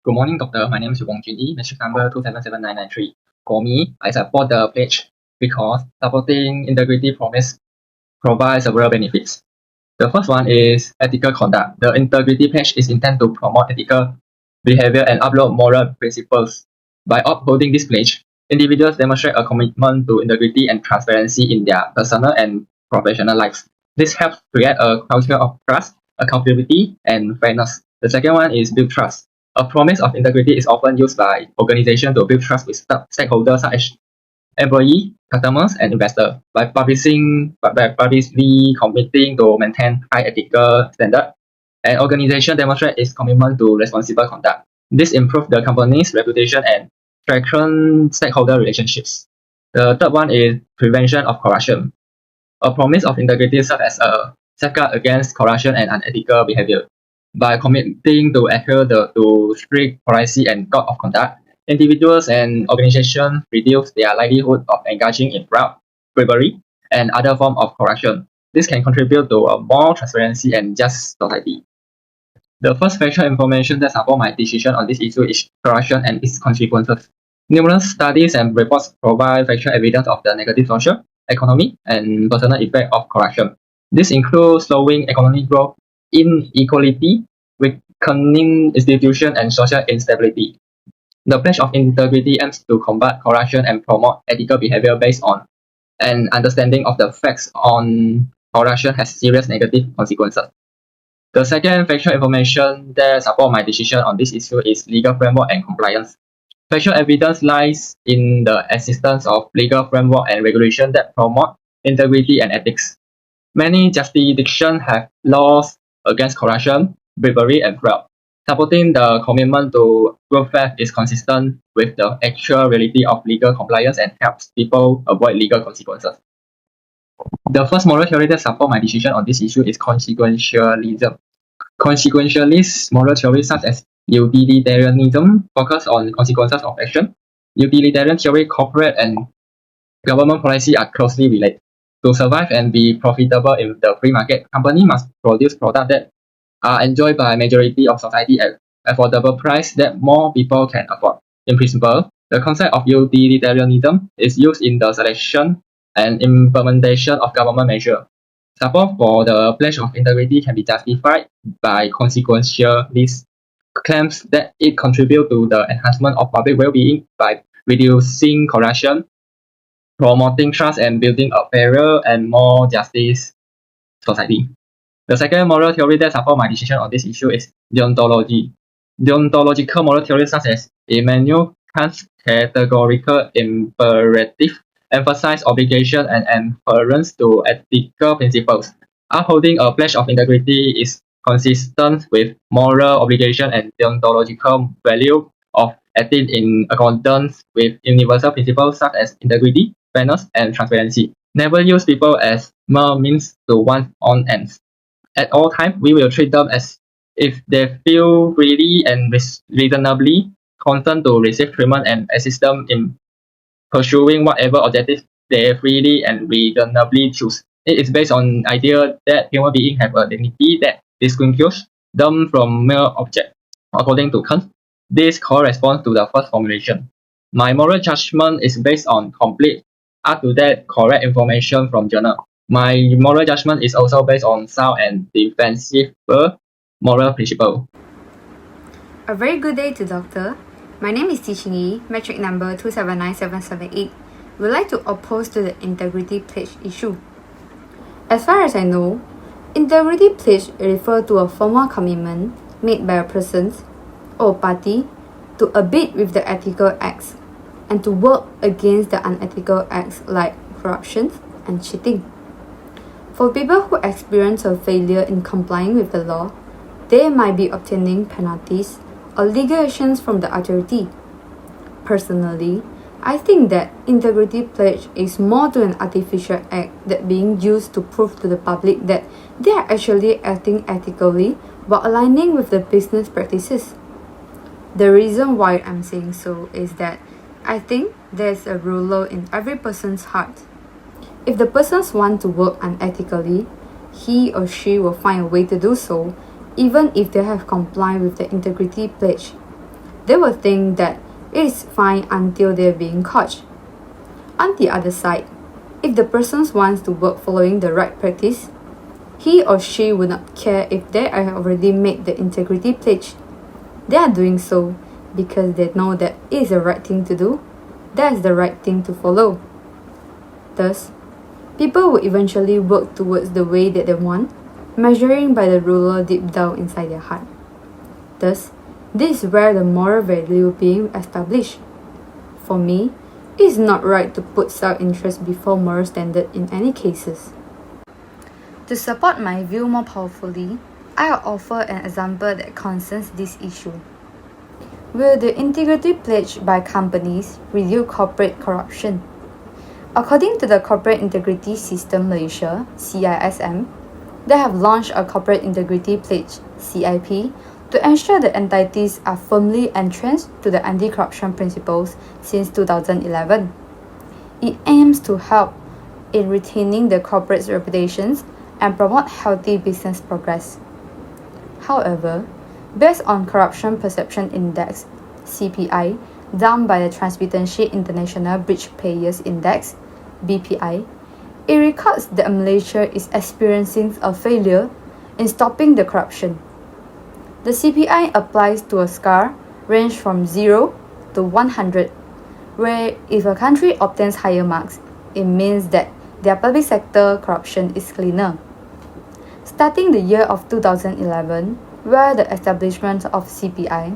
Good morning, doctor. My name is Wong metric number 2777993. For me, I support the pledge because supporting integrity promise provides several benefits. The first one is ethical conduct. The integrity pledge is intended to promote ethical behavior and uphold moral principles. By upholding this pledge, individuals demonstrate a commitment to integrity and transparency in their personal and professional lives. This helps create a culture of trust, accountability, and fairness. The second one is build trust. A promise of integrity is often used by organizations to build trust with stakeholders such as employees, customers, and investors. By publicly committing to maintain high ethical standards, an organization demonstrates its commitment to responsible conduct. This improves the company's reputation and strengthens stakeholder relationships. The third one is prevention of corruption. A promise of integrity serves as a safeguard against corruption and unethical behavior. By committing to adhere to strict policy and code of conduct, individuals and organizations reduce their likelihood of engaging in fraud, bribery, and other forms of corruption. This can contribute to a more transparency and just society. The first factual information that support my decision on this issue is corruption and its consequences. Numerous studies and reports provide factual evidence of the negative social, economic, and personal effect of corruption. This includes slowing economic growth, inequality, weakening institutions, and social instability. The pledge of integrity aims to combat corruption and promote ethical behavior based on an understanding of the facts on corruption has serious negative consequences. The second factual information that support my decision on this issue is legal framework and compliance. Factual evidence lies in the existence of legal framework and regulation that promote integrity and ethics. Many jurisdictions have laws against corruption, bribery, and fraud. Supporting the commitment to good faith is consistent with the actual reality of legal compliance and helps people avoid legal consequences. The first moral theory that supports my decision on this issue is consequentialism. Consequentialist moral theories such as utilitarianism focus on consequences of action. Utilitarian theory, corporate and government policy are closely related. To survive and be profitable in the free market, company must produce products that are enjoyed by a majority of society at affordable price that more people can afford. In principle, the concept of utilitarianism is used in the selection and implementation of government measures. Support for the pledge of integrity can be justified by consequentialist claims that it contributes to the enhancement of public well-being by reducing corruption, promoting trust, and building a fairer and more justice society. The second moral theory that supports my decision on this issue is deontology. Deontological moral theories such as Immanuel Kant's categorical imperative emphasize obligation and adherence to ethical principles. Upholding a pledge of integrity is consistent with moral obligation and deontological value of acting in accordance with universal principles such as integrity, fairness, and transparency. Never use people as mere means to one's own ends. At all times, we will treat them as if they feel freely and reasonably concerned to receive treatment and assist them in pursuing whatever objective they freely and reasonably choose. It is based on the idea that human beings have a dignity that distinguishes them from mere objects. According to Kant, this corresponds to the first formulation. My moral judgment is based on complete, up-to-date, correct information from journal. My moral judgment is also based on sound and defensible moral principle. A very good day to Doctor. My name is Teaching Yi, metric number 2797778. Would like to oppose to the integrity pledge issue. As far as I know, integrity pledge refers to a formal commitment made by a person or party to abide with the ethical acts and to work against the unethical acts like corruption and cheating. For people who experience a failure in complying with the law, they might be obtaining penalties or legal actions from the authority. Personally, I think that integrity pledge is more to an artificial act that being used to prove to the public that they are actually acting ethically while aligning with the business practices. The reason why I'm saying so is that I think there's a ruler in every person's heart. If the persons want to work unethically, he or she will find a way to do so, even if they have complied with the integrity pledge. They will think that it is fine until they're being caught. On the other side, if the person wants to work following the right practice, he or she will not care if they have already made the integrity pledge. They are doing so because they know that it is the right thing to do, that is the right thing to follow. Thus, people will eventually work towards the way that they want, measuring by the ruler deep down inside their heart. Thus, this is where the moral value being established. For me, it is not right to put self-interest before moral standard in any cases. To support my view more powerfully, I will offer an example that concerns this issue. Will the integrity pledge by companies reduce corporate corruption? According to the Corporate Integrity System Malaysia, CISM, they have launched a Corporate Integrity Pledge, CIP, to ensure that entities are firmly entrenched to the anti-corruption principles since 2011. It aims to help in retaining the corporate's reputations and promote healthy business progress. However, based on Corruption Perception Index, CPI, done by the Transparency International Bridge Payers Index, BPI, it records that Malaysia is experiencing a failure in stopping the corruption. The CPI applies to a scale range from 0 to 100, where if a country obtains higher marks, it means that their public sector corruption is cleaner. Starting the year of 2011, where the establishment of CPI,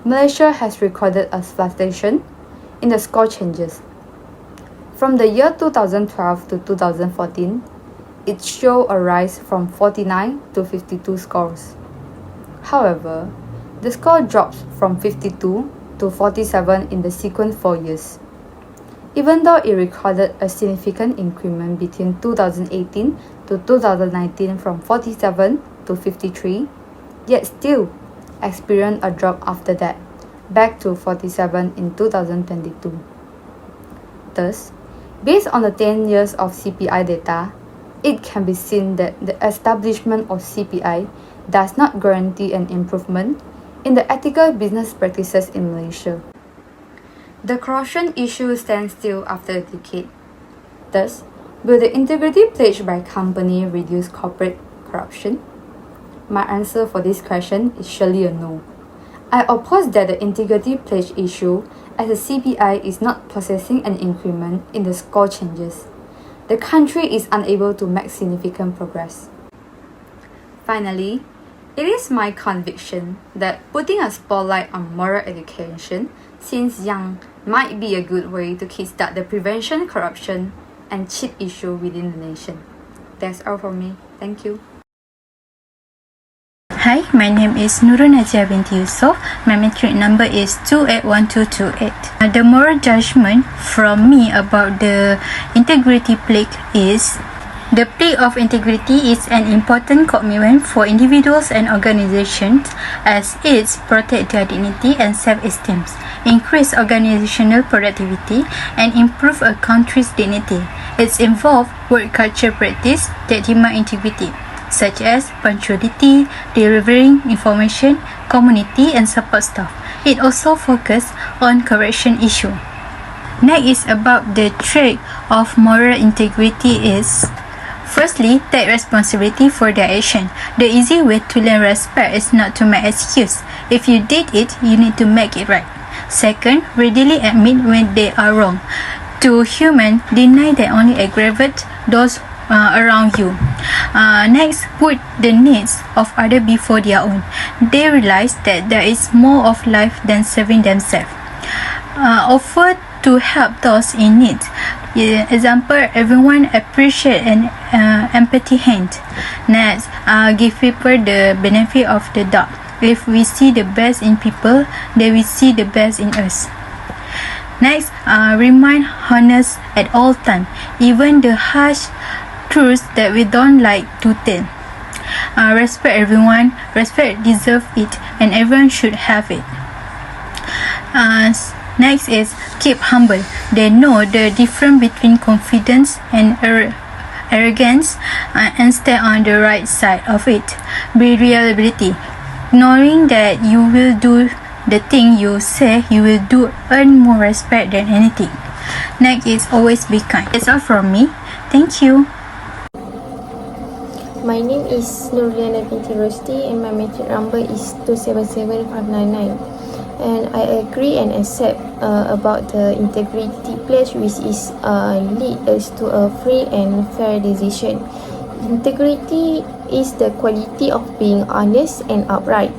Malaysia has recorded a fluctuation in the score changes. From the year 2012 to 2014, it showed a rise from 49 to 52 scores. However, the score drops from 52 to 47 in the sequent 4 years. Even though it recorded a significant increment between 2018 to 2019 from 47 to 53, yet still experienced a drop after that, back to 47 in 2022. Thus, based on the 10 years of CPI data, it can be seen that the establishment of CPI does not guarantee an improvement in the ethical business practices in Malaysia. The corruption issue stands still after a decade. Thus, will the integrity pledge by company reduce corporate corruption? My answer for this question is surely a no. I oppose that the integrity pledge issue as the CPI is not possessing an increment in the score changes. The country is unable to make significant progress. Finally, it is my conviction that putting a spotlight on moral education since young might be a good way to kickstart the prevention corruption and cheat issue within the nation. That's all from me. Thank you. Hi, my name is NURUL binti YUSSOF. My metric number is 281228. The moral judgment from me about the integrity plaque is the plaque of integrity is an important commitment for individuals and organizations as it protects their dignity and self-esteem, increase organizational productivity, and improve a country's dignity. It's involved work culture practice that demand integrity, such as punctuality, delivering information, community, and support staff. It also focuses on correction issue. Next is about the trait of moral integrity is, firstly, take responsibility for their action. The easy way to learn respect is not to make excuse. If you did it, you need to make it right. Second, readily admit when they are wrong. To human, deny that only aggravate those around you. Next, put the needs of others before their own. They realize that there is more of life than serving themselves. Offer to help those in need. Example, everyone appreciate an empathy hand. Next, give people the benefit of the doubt. If we see the best in people, they will see the best in us. Next, remain honest at all times, even the harsh truths that we don't like to tell. Respect everyone, respect deserve it, and everyone should have it. Next is keep humble. They know the difference between confidence and arrogance and stay on the right side of it. Be reliability, knowing that you will do the thing you say you will do earn more respect than anything. Next is always be kind. That's all from me. Thank you. My name is Liyana binti ROSDI and my metric number is 277599. And I agree and accept about the integrity pledge, which is lead us to a free and fair decision. Integrity is the quality of being honest and upright.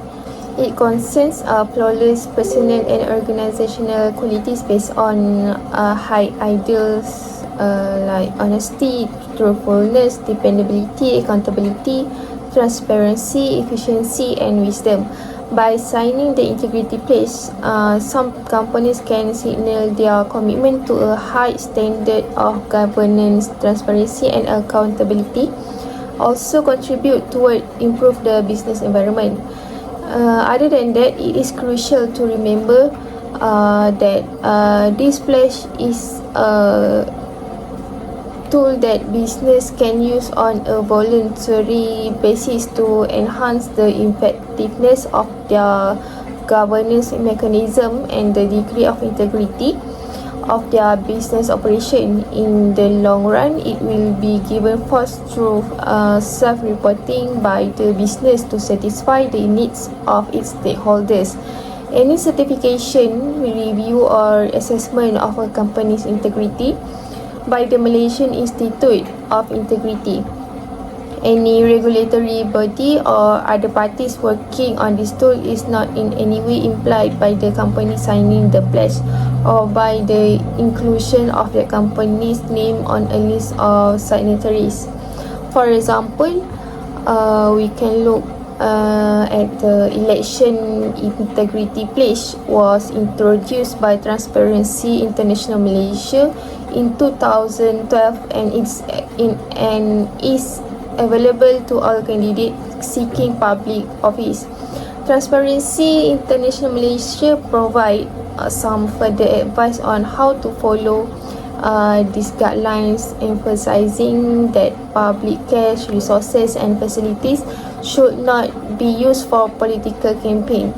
It concerns flawless personal and organizational qualities based on high ideals like honesty, truthfulness, dependability, accountability, transparency, efficiency, and wisdom. By signing the integrity pledge, some companies can signal their commitment to a high standard of governance, transparency, and accountability. Also contribute toward improve the business environment. Other than that, it is crucial to remember that this pledge is a tool that business can use on a voluntary basis to enhance the effectiveness of their governance mechanism and the degree of integrity of their business operation. In the long run, it will be given force through self-reporting by the business to satisfy the needs of its stakeholders. Any certification, review or assessment of a company's integrity by the Malaysian Institute of Integrity, any regulatory body or other parties working on this tool is not in any way implied by the company signing the pledge or by the inclusion of the company's name on a list of signatories. For example, we can look at the election integrity pledge was introduced by Transparency International Malaysia in 2012 and is available to all candidates seeking public office. Transparency International Malaysia provide some further advice on how to follow these guidelines, emphasizing that public cash, resources and facilities should not be used for political campaign.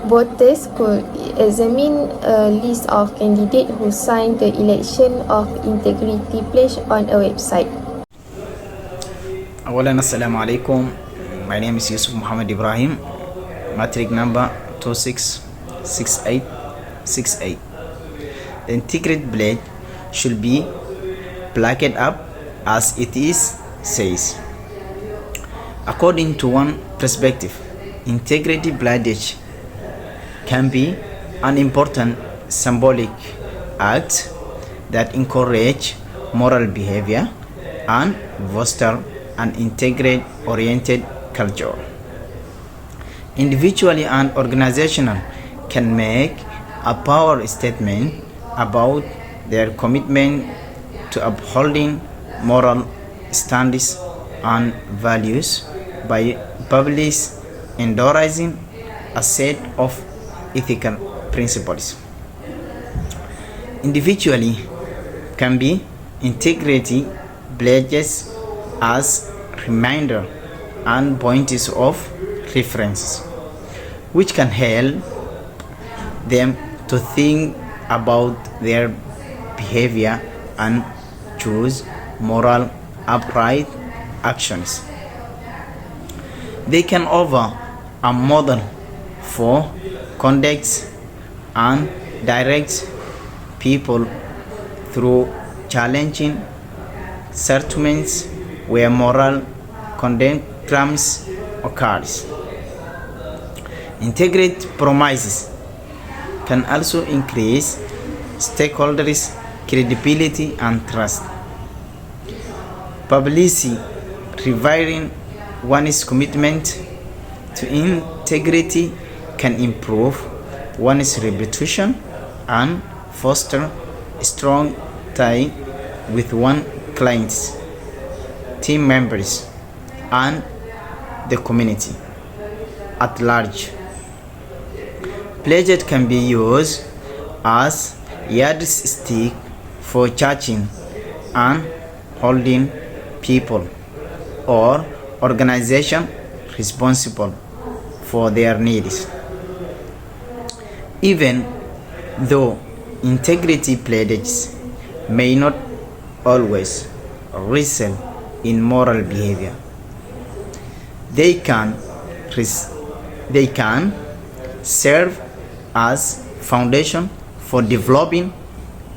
Voters could examine a list of candidates who signed the election of integrity pledge on a website. أولا السلام عليكم. My name is YUSSOF IBRAHIM, matric number 266868. The integrated blade should be plaqued up as it is says. According to one perspective, integrity bladage can be an important symbolic act that encourage moral behavior and foster an integrated oriented culture. Individually and organizational can make a power statement about their commitment to upholding moral standards and values by publicly endorsing a set of ethical principles. Individually can be integrity pledges as reminder and points of reference, which can help them to think about their behavior and choose moral upright actions. They can offer a model for conduct and direct people through challenging settlements where moral conundrums occurs. Integrity promises can also increase stakeholders' credibility and trust. Publicly revering one's commitment to integrity can improve one's reputation and foster a strong tie with one's clients, team members, and the community at large. Pledges can be used as yardstick for judging and holding people or organizations responsible for their needs. Even though integrity pledges may not always result in moral behavior, they can serve as foundation for developing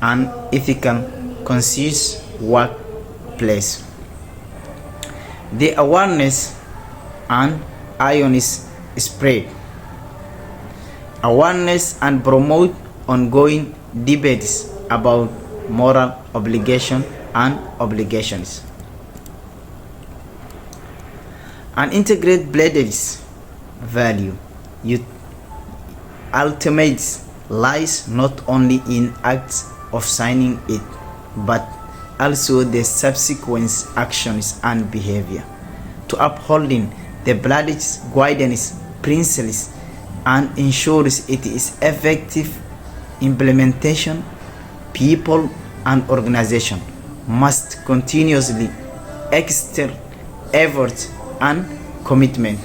an ethical, conscious workplace. The awareness and awareness spread awareness and promote ongoing debates about moral obligation and obligations. An integrated pledges value ultimately lies not only in acts of signing it, but also the subsequent actions and behavior to upholding the pledge's guidance principles and ensures it is effective implementation. People and organizations must continuously exert effort and commitment